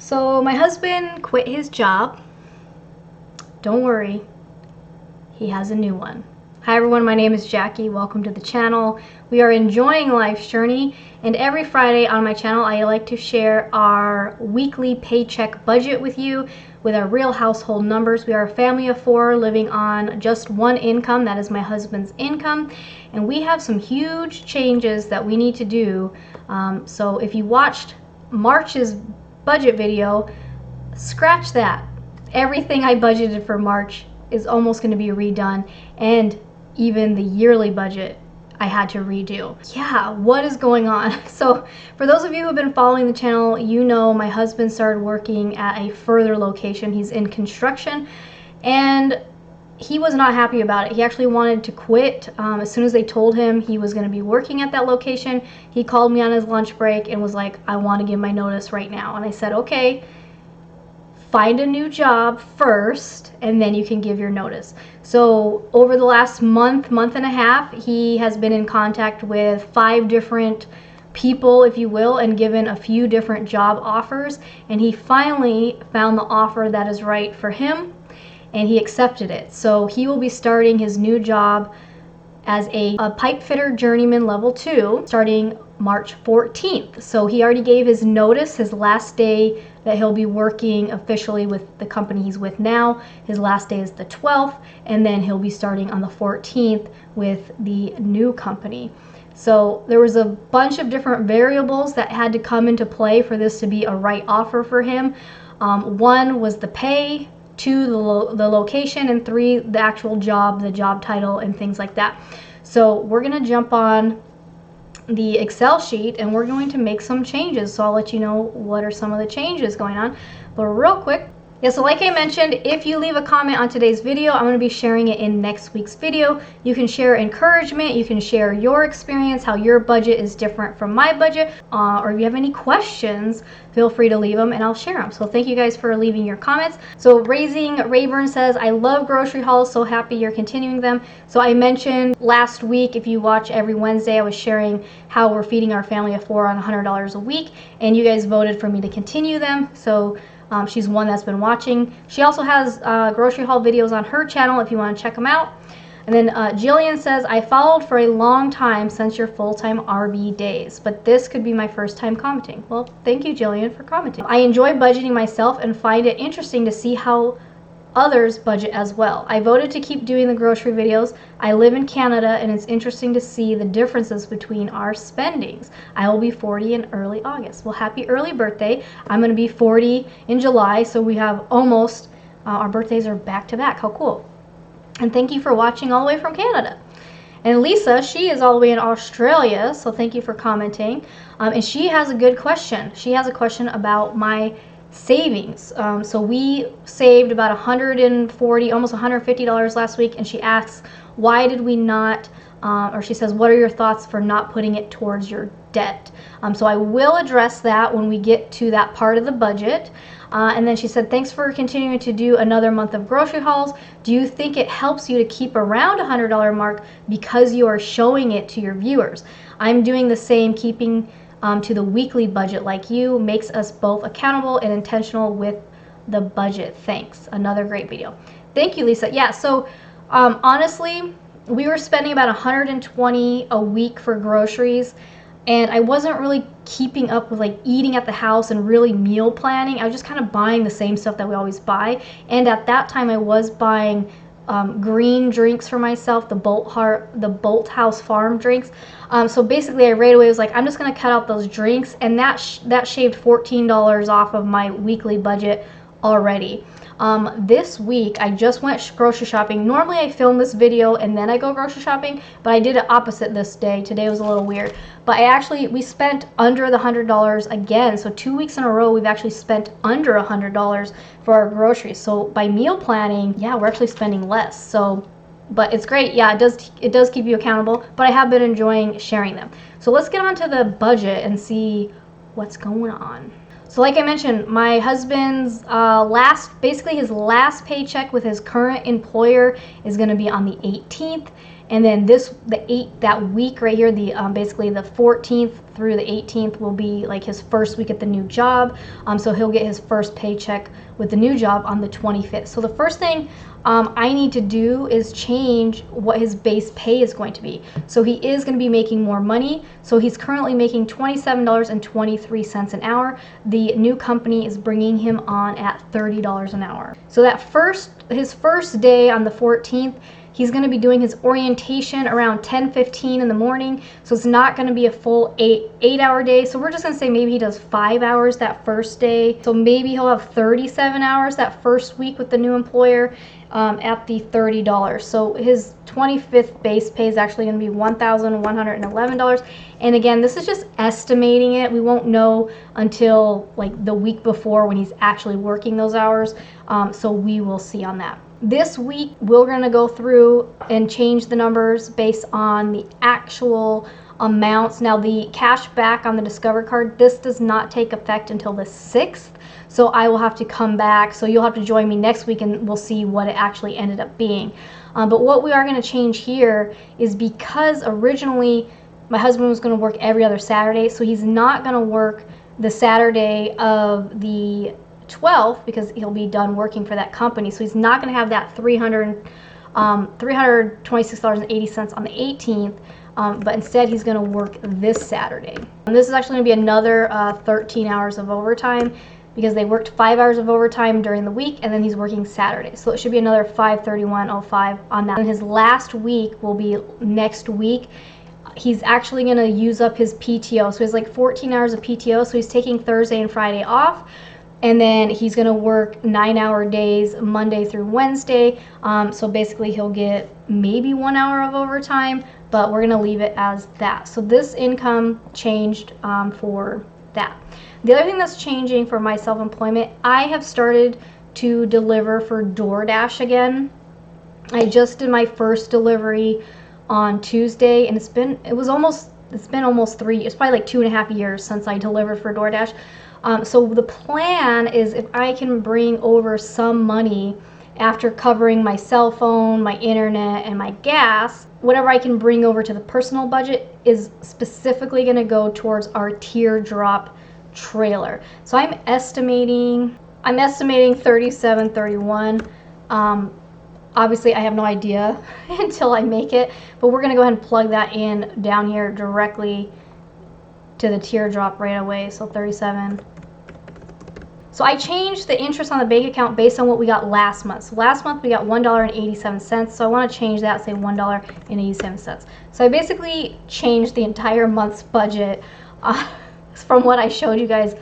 So my husband quit his job. Don't worry, he has a new one. Hi everyone, my name is Jackie. Welcome to the channel. We are enjoying life's journey, and every Friday on my channel I like to share our weekly paycheck budget with you with our real household numbers. We are a family of 4 living on just one income, that is my husband's income, and we have some huge changes that we need to do. So if you watched March's budget video, scratch that. Everything I budgeted for March is almost going to be redone, and even the yearly budget I had to redo. Yeah, what is going on? So for those of you who have been following the channel, you know my husband started working at a further location. He's in construction, and he was not happy about it. He actually wanted to quit. As soon as they told him he was going to be working at that location, he called me on his lunch break and was like, I want to give my notice right now. And I said, okay, find a new job first and then you can give your notice. So over the last month and a half, he has been in contact with 5 different people, if you will, and given a few different job offers, and he finally found the offer that is right for him, and he accepted it. So he will be starting his new job as a pipe fitter journeyman level 2 starting March 14th. So he already gave his notice. His last day that he'll be working officially with the company he's with now, his last day is the 12th, and then he'll be starting on the 14th with the new company. So there was a bunch of different variables that had to come into play for this to be a right offer for him. 1 was the pay, 2 the location, and 3 the actual job, the job title, and things like that. So we're gonna jump on the Excel sheet and we're going to make some changes. So I'll let you know what are some of the changes going on. But real quick, yeah, so like I mentioned, if you leave a comment on today's video, I'm going to be sharing it in next week's video. You can share encouragement, you can share your experience, how your budget is different from my budget, or if you have any questions, feel free to leave them and I'll share them. So thank you guys for leaving your comments. So Raising Rayburn says, I love grocery hauls, so happy you're continuing them. So I mentioned last week, if you watch every Wednesday, I was sharing how we're feeding our family of 4 on $100 a week, and you guys voted for me to continue them. So she's one that's been watching. She also has grocery haul videos on her channel if you want to check them out. And then Jillian says, I followed for a long time since your full-time RV days, but this could be my first time commenting. Well, thank you, Jillian, for commenting. I enjoy budgeting myself and find it interesting to see how others budget as well. I voted to keep doing the grocery videos. I live in Canada and it's interesting to see the differences between our spendings. I will be 40 in early August. Well, happy early birthday. I'm going to be 40 in July, so we have almost, our birthdays are back to back. How cool. And thank you for watching all the way from Canada. And Lisa, she is all the way in Australia, so thank you for commenting. And she has a good question. She has a question about my savings. So we saved about $140, almost $150 last week, and she asks, why did we not, or she says, what are your thoughts for not putting it towards your debt? So I will address that when we get to that part of the budget. And then she said, thanks for continuing to do another month of grocery hauls. Do you think it helps you to keep around $100 mark because you are showing it to your viewers? I'm doing the same, keeping to the weekly budget like you, makes us both accountable and intentional with the budget. Thanks. Another great video. Thank you, Lisa. Yeah, so honestly, we were spending about $120 a week for groceries, and I wasn't really keeping up with like eating at the house and really meal planning. I was just kind of buying the same stuff that we always buy, and at that time I was buying green drinks for myself, the Bolt House Farm drinks. So basically I right away was like, I'm just going to cut out those drinks, and that shaved $14 off of my weekly budget already. This week I just went grocery shopping. Normally I film this video and then I go grocery shopping, but I did it opposite this day. Today was a little weird, but we spent under the $100 again. So 2 weeks in a row we've actually spent under $100 for our groceries. So by meal planning, yeah, we're actually spending less. So, but it's great. Yeah, it does keep you accountable, but I have been enjoying sharing them. So let's get on to the budget and see what's going on. So like I mentioned, my husband's basically his last paycheck with his current employer is going to be on the 18th, And then that week right here, the basically the 14th through the 18th will be like his first week at the new job. So he'll get his first paycheck with the new job on the 25th. So the first thing I need to do is change what his base pay is going to be. So he is going to be making more money. So he's currently making $27.23 an hour. The new company is bringing him on at $30 an hour. So his first day on the 14th, he's going to be doing his orientation around 10:15 in the morning. So it's not going to be a full 8-hour day. So we're just going to say maybe he does 5 hours that first day. So maybe he'll have 37 hours that first week with the new employer at the $30. So his 25th base pay is actually going to be $1,111. And again, this is just estimating it. We won't know until like the week before when he's actually working those hours. So we will see on that. This week, we're going to go through and change the numbers based on the actual amounts. Now, the cash back on the Discover card, this does not take effect until the 6th. So I will have to come back. So you'll have to join me next week and we'll see what it actually ended up being. But what we are going to change here is because originally my husband was going to work every other Saturday. So he's not going to work the Saturday of the 12th because he'll be done working for that company. So he's not going to have that $326.80 on the 18th, but instead he's going to work this Saturday. And this is actually going to be another 13 hours of overtime because they worked 5 hours of overtime during the week and then he's working Saturday. So it should be another $531.05 on that. And his last week will be next week. He's actually going to use up his PTO. So he has like 14 hours of PTO. So he's taking Thursday and Friday off. And then he's going to work 9-hour days Monday through Wednesday. So basically he'll get maybe 1 hour of overtime, but we're going to leave it as that. So this income changed for that. The other thing that's changing for my self-employment, I have started to deliver for DoorDash again. I just did my first delivery on Tuesday, and it's been almost 3 years, probably like 2.5 years since I delivered for DoorDash. So the plan is if I can bring over some money after covering my cell phone, my internet, and my gas, whatever I can bring over to the personal budget is specifically going to go towards our teardrop trailer. So I'm estimating $37.31. Obviously I have no idea until I make it, but we're going to go ahead and plug that in down here directly to the teardrop right away. So 37. So I changed the interest on the bank account based on what we got last month. So last month we got $1.87. So I want to change that, say $1.87. So I basically changed the entire month's budget from what I showed you guys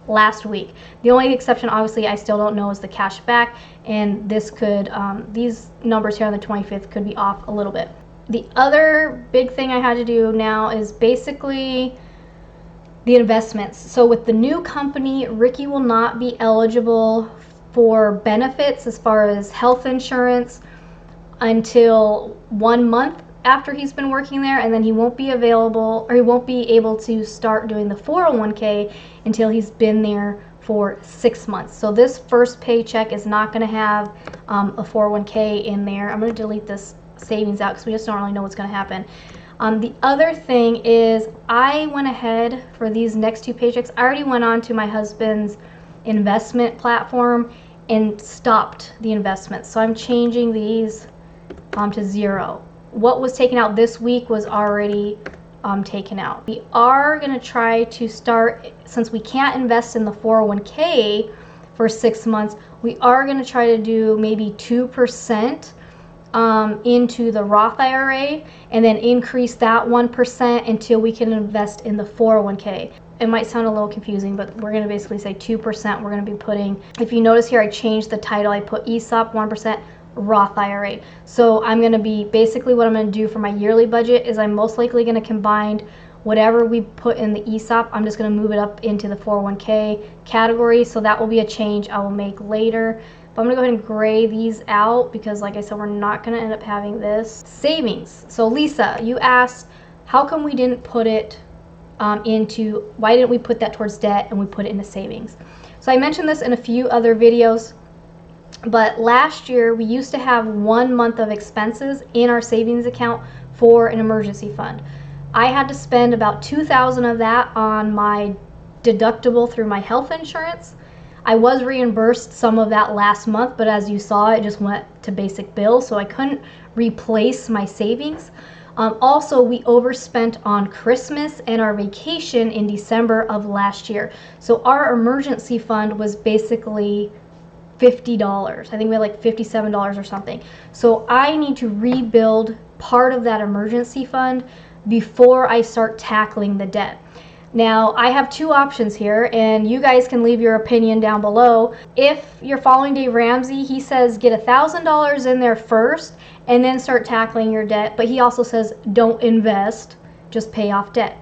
last week. The only exception, obviously, I still don't know is the cash back, and this could, these numbers here on the 25th could be off a little bit. The other big thing I had to do now is basically the investments. So with the new company, Ricky will not be eligible for benefits as far as health insurance until 1 month after he's been working there, and then he won't be available, or he won't be able to start doing the 401k until he's been there for 6 months. So this first paycheck is not going to have a 401k in there. I'm going to delete this savings out because we just don't really know what's going to happen. The other thing is I went ahead for these next two paychecks. I already went on to my husband's investment platform and stopped the investments. So I'm changing these to 0. What was taken out this week was already taken out. We are going to try to start, since we can't invest in the 401k for 6 months, we are going to try to do maybe 2% into the Roth IRA and then increase that 1% until we can invest in the 401k. It might sound a little confusing, but we're going to basically say 2% we're going to be putting. If you notice here, I changed the title. I put ESOP 1%, Roth IRA. So I'm going to be, basically what I'm going to do for my yearly budget is I'm most likely going to combine whatever we put in the ESOP, I'm just going to move it up into the 401k category. So that will be a change I will make later. But I'm going to go ahead and gray these out because, like I said, we're not going to end up having this. Savings. So Lisa, you asked, how come we didn't put it why didn't we put that towards debt and we put it into savings? So I mentioned this in a few other videos. But last year we used to have 1 month of expenses in our savings account for an emergency fund. I had to spend about $2,000 of that on my deductible through my health insurance. I was reimbursed some of that last month, but as you saw, it just went to basic bills, so I couldn't replace my savings. Also, we overspent on Christmas and our vacation in December of last year. So our emergency fund was basically $50. I think we had like $57 or something. So I need to rebuild part of that emergency fund before I start tackling the debt. Now, I have two options here, and you guys can leave your opinion down below. If you're following Dave Ramsey, he says get $1,000 in there first and then start tackling your debt, but he also says don't invest, just pay off debt.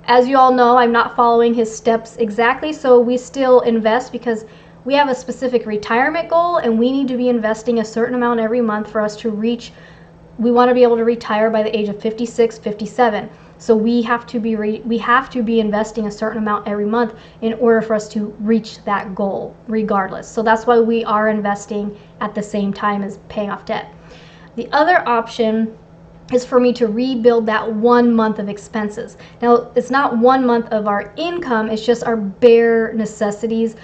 As you all know, I'm not following his steps exactly, so we still invest because we have a specific retirement goal and we need to be investing a certain amount every month for us to reach. We want to be able to retire by the age of 56, 57. So we have to be investing a certain amount every month in order for us to reach that goal regardless. So that's why we are investing at the same time as paying off debt. The other option is for me to rebuild that 1 month of expenses. Now, it's not 1 month of our income, it's just our bare necessities.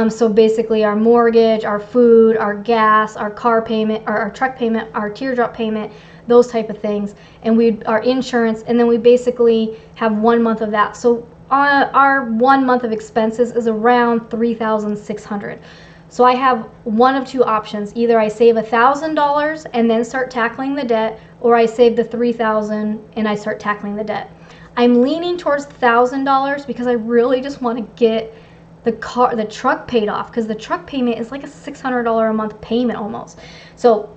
So basically our mortgage, our food, our gas, our car payment, our truck payment, our teardrop payment, those type of things, and our insurance, and then we basically have 1 month of that. So our 1 month of expenses is around $3,600. So I have one of two options. Either I save $1,000 and then start tackling the debt, or I save the $3,000 and I start tackling the debt. I'm leaning towards $1,000 because I really just want to get the truck paid off, because the truck payment is like a $600 a month payment almost. So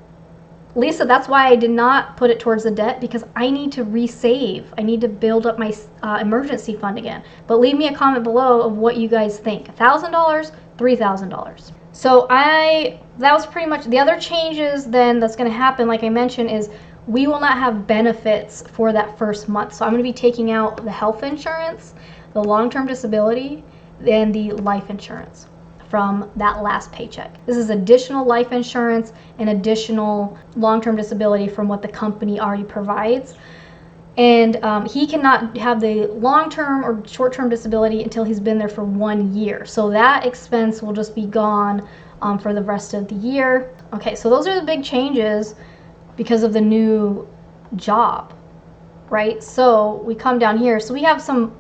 Lisa, that's why I did not put it towards the debt, because I need to resave. I need to build up my emergency fund again. But leave me a comment below of what you guys think. $1,000, $3,000. So that was pretty much the other changes then that's going to happen, like I mentioned, is we will not have benefits for that first month. So I'm going to be taking out the health insurance, the long-term disability, and the life insurance from that last paycheck. This is additional life insurance and additional long-term disability from what the company already provides. And he cannot have the long-term or short-term disability until he's been there for 1 year. So that expense will just be gone for the rest of the year. Okay, so those are the big changes because of the new job, right? So we come down here. So we got some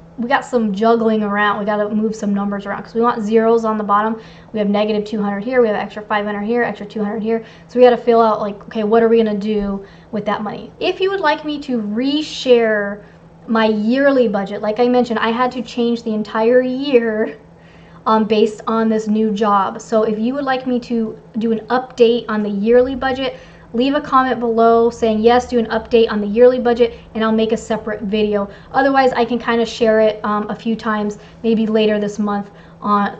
juggling around. We got to move some numbers around because we want zeros on the bottom. We have negative 200 here. We have extra 500 here, extra 200 here. So we got to fill out like, okay, what are we going to do with that money? If you would like me to reshare my yearly budget, like I mentioned, I had to change the entire year based on this new job. So if you would like me to do an update on the yearly budget, leave a comment below saying yes, do an update on the yearly budget, and I'll make a separate video. Otherwise, I can kind of share it a few times, maybe later this month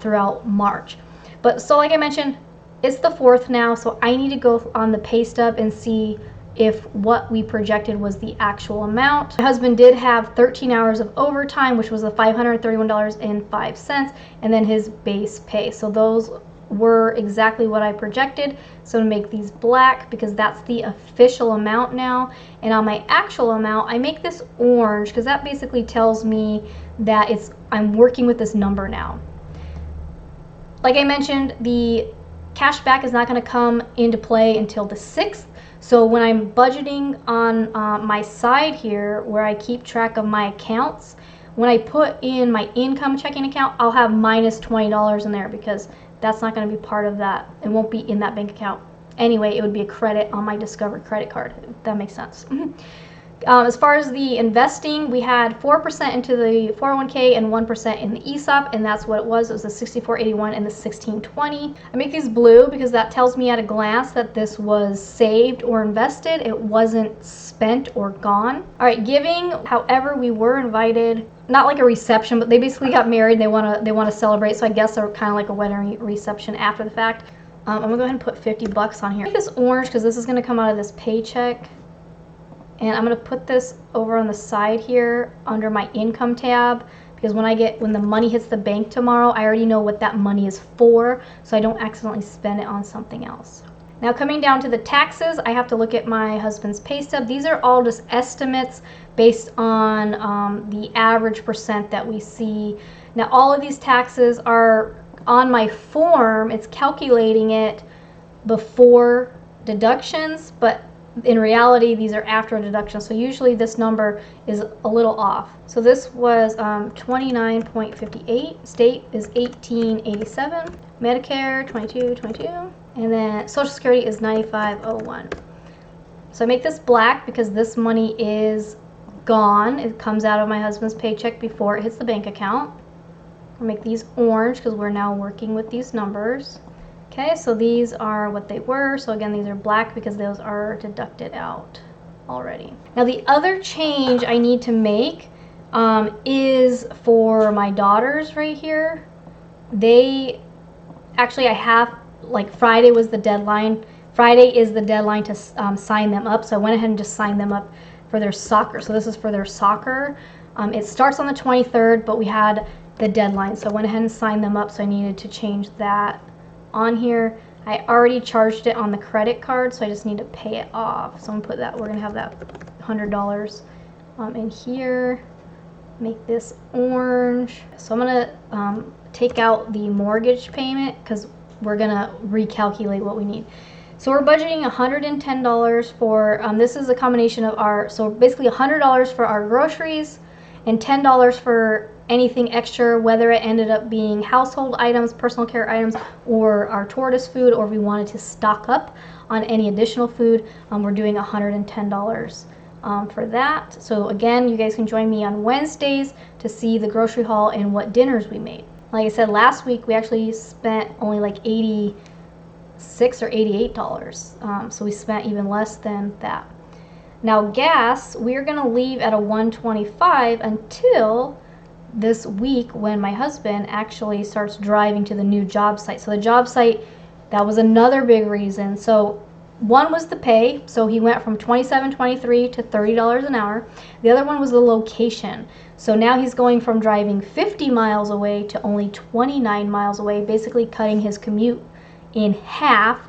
throughout March. But so like I mentioned, it's the 4th now, so I need to go on the pay stub and see if what we projected was the actual amount. My husband did have 13 hours of overtime, which was the $531.05, and then his base pay. So those were exactly what I projected. So to make these black, because that's the official amount now, and on my actual amount I make this orange because that basically tells me that I'm working with this number now. Like I mentioned, the cash back is not going to come into play until the 6th. So when I'm budgeting on my side here where I keep track of my accounts, when I put in my income checking account, I'll have minus $20 in there because that's not going to be part of that. It won't be in that bank account. Anyway, it would be a credit on my Discover credit card, if that makes sense. As far as the investing, we had 4% into the 401k and 1% in the ESOP, and that's what it was. It was the 6481 and the 1620. I make these blue because that tells me at a glance that this was saved or invested. It wasn't spent or gone. All right, giving, however, we were invited, not like a reception, but they basically got married. They want to celebrate, so I guess they're kind of like a wedding reception after the fact. I'm gonna go ahead and put 50 bucks on here. Make this orange because this is gonna come out of this paycheck. And I'm going to put this over on the side here under my income tab because when the money hits the bank tomorrow, I already know what that money is for, so I don't accidentally spend it on something else. Now coming down to the taxes, I have to look at my husband's pay stub. These are all just estimates based on the average percent that we see. Now all of these taxes are on my form. It's calculating it before deductions, but in reality these are after a deduction, so usually this number is a little off. So this was 29.58, state is 1887, Medicare 2222, and then Social Security is 9501. So I make this black because this money is gone. It comes out of my husband's paycheck before it hits the bank account. I'll make these orange because we're now working with these numbers. Okay, so these are what they were. So again, these are black because those are deducted out already. Now the other change I need to make is for my daughters right here. They actually, I have, like, Friday was the deadline. Friday is the deadline to sign them up. So I went ahead and just signed them up for their soccer. So this is for their soccer. It starts on the 23rd, but we had the deadline. So I went ahead and signed them up. So I needed to change that on here. I already charged it on the credit card, so I just need to pay it off. So I'm gonna put that, we're gonna have that $100 in here. Make this orange. So I'm gonna take out the mortgage payment because we're gonna recalculate what we need. So we're budgeting $110 for, this is a combination of so basically $100 for our groceries and $10 for anything extra, whether it ended up being household items, personal care items, or our tortoise food, or if we wanted to stock up on any additional food. We're doing $110 for that. So again, you guys can join me on Wednesdays to see the grocery haul and what dinners we made. Like I said, last week we actually spent only like $86 or $88, so we spent even less than that. Now gas, we're gonna leave at a $125 until this week when my husband actually starts driving to the new job site. So the job site, that was another big reason. So one was the pay, so he went from $27.23 to $30 an hour. The other one was the location. So now he's going from driving 50 miles away to only 29 miles away, basically cutting his commute in half.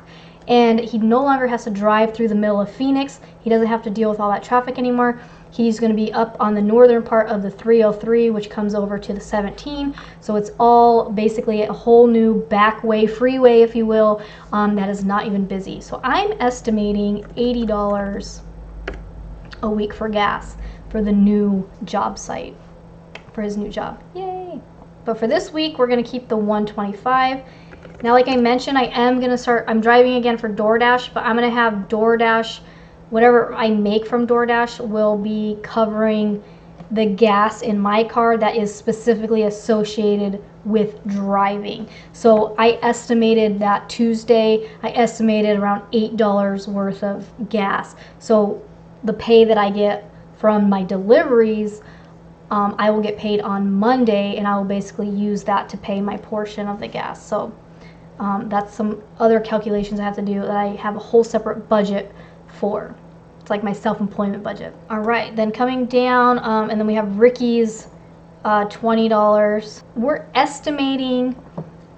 And he no longer has to drive through the middle of Phoenix. He doesn't have to deal with all that traffic anymore. He's going to be up on the northern part of the 303, which comes over to the 17. So it's all basically a whole new back way, freeway, if you will, that is not even busy. So I'm estimating $80 a week for gas for the new job site, for his new job. Yay! But for this week, we're going to keep the $125. Now, like I mentioned, I'm driving again for DoorDash, but I'm going to have DoorDash, whatever I make from DoorDash will be covering the gas in my car that is specifically associated with driving. So I estimated that Tuesday, I estimated around $8 worth of gas. So the pay that I get from my deliveries, I will get paid on Monday, and I will basically use that to pay my portion of the gas. So that's some other calculations I have to do that I have a whole separate budget for. It's like my self-employment budget. All right, then coming down, and then we have Ricky's $20. We're estimating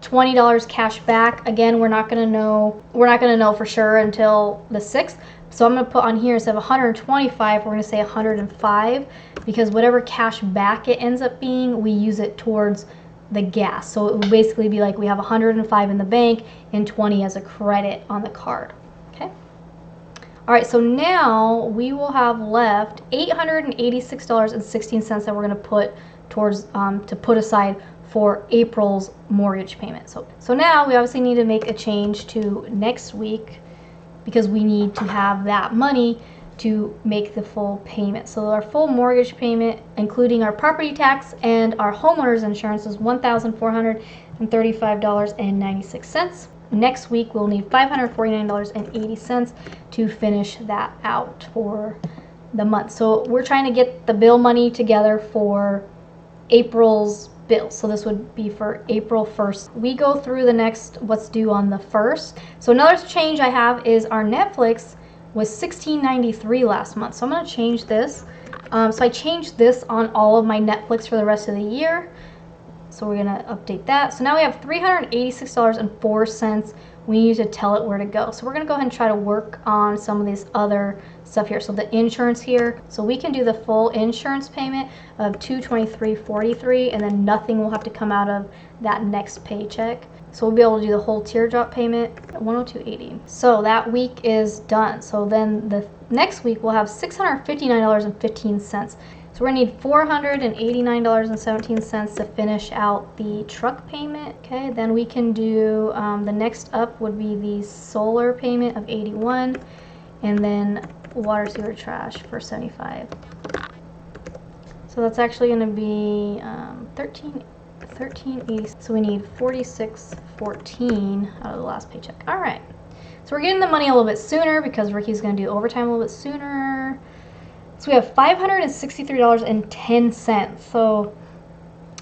$20 cash back. Again, we're not gonna know for sure until the 6th. So I'm gonna put on here, instead of 125, we're gonna say 105, because whatever cash back it ends up being, we use it towards the gas. So it would basically be like we have 105 in the bank and 20 as a credit on the card. Okay. All right, so now we will have left $886.16 that we're going to put towards to put aside for April's mortgage payment. So now we obviously need to make a change to next week because we need to have that money to make the full payment. So our full mortgage payment, including our property tax and our homeowner's insurance, is $1,435.96. Next week we'll need $549.80 to finish that out for the month. So we're trying to get the bill money together for April's bill. So this would be for April 1st. We go through the next what's due on the 1st. So another change I have is our Netflix was $16.93 last month. So I'm going to change this. So I changed this on all of my Netflix for the rest of the year. So we're gonna update that. So now we have $386.04. We need to tell it where to go. So we're gonna go ahead and try to work on some of these other stuff here. So the insurance here. So we can do the full insurance payment of $223.43, and then nothing will have to come out of that next paycheck. So we'll be able to do the whole teardrop payment at $102.80. So that week is done. So then the next week we'll have $659.15. So we're gonna need $489.17 to finish out the truck payment. Okay, then we can do, the next up would be the solar payment of $81, and then water, sewer, trash for $75. So that's actually gonna be $13.80. So we need $46.14 out of the last paycheck. All right, so we're getting the money a little bit sooner because Ricky's gonna do overtime a little bit sooner. So we have $563.10. So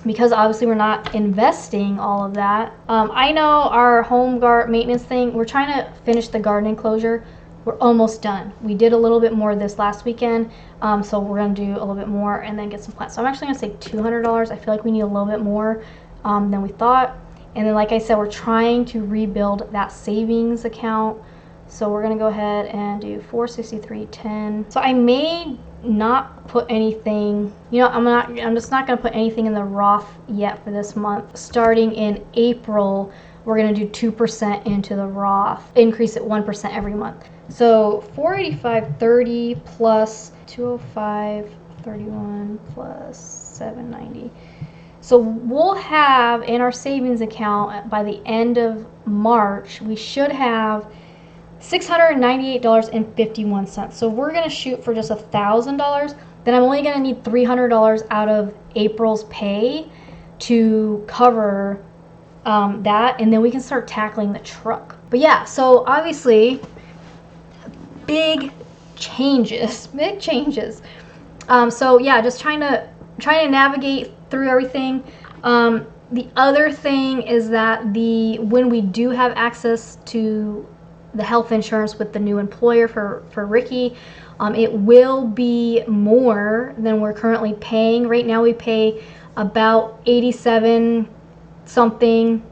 because obviously we're not investing all of that. I know our home maintenance thing, we're trying to finish the garden enclosure. We're almost done. We did a little bit more this last weekend. So we're gonna do a little bit more and then get some plants. So I'm actually gonna say $200. I feel like we need a little bit more than we thought. And then like I said, we're trying to rebuild that savings account. So we're gonna go ahead and do $463.10. So I may not put anything, I'm just not gonna put anything in the Roth yet for this month. Starting in April, we're gonna do 2% into the Roth, increase it 1% every month. So $485.30 plus $205.31 plus $790. So we'll have in our savings account by the end of March, we should have $698.51. So we're gonna shoot for just $1,000. Then I'm only gonna need $300 out of April's pay to cover that, and then we can start tackling the truck. But yeah, so obviously big changes. So yeah, just trying to navigate through everything. The other thing is that when we do have access to the health insurance with the new employer for Ricky, it will be more than we're currently paying. Right now we pay about 87 something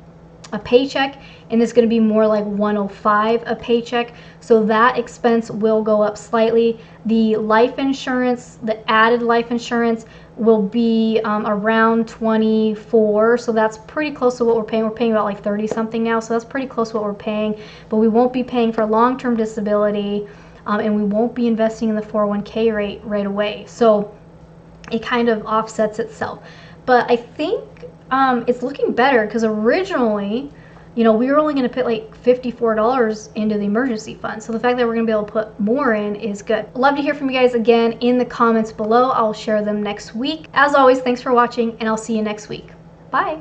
a paycheck, and it's going to be more like 105 a paycheck. So that expense will go up slightly. The life insurance, the added life insurance, will be around 24, so that's pretty close to what we're paying. We're paying about like 30 something now, so that's pretty close to what we're paying. But we won't be paying for long-term disability, and we won't be investing in the 401k rate right away. So it kind of offsets itself. But I think it's looking better because originally, we were only going to put like $54 into the emergency fund. So the fact that we're going to be able to put more in is good. I'd love to hear from you guys again in the comments below. I'll share them next week. As always, thanks for watching, and I'll see you next week. Bye.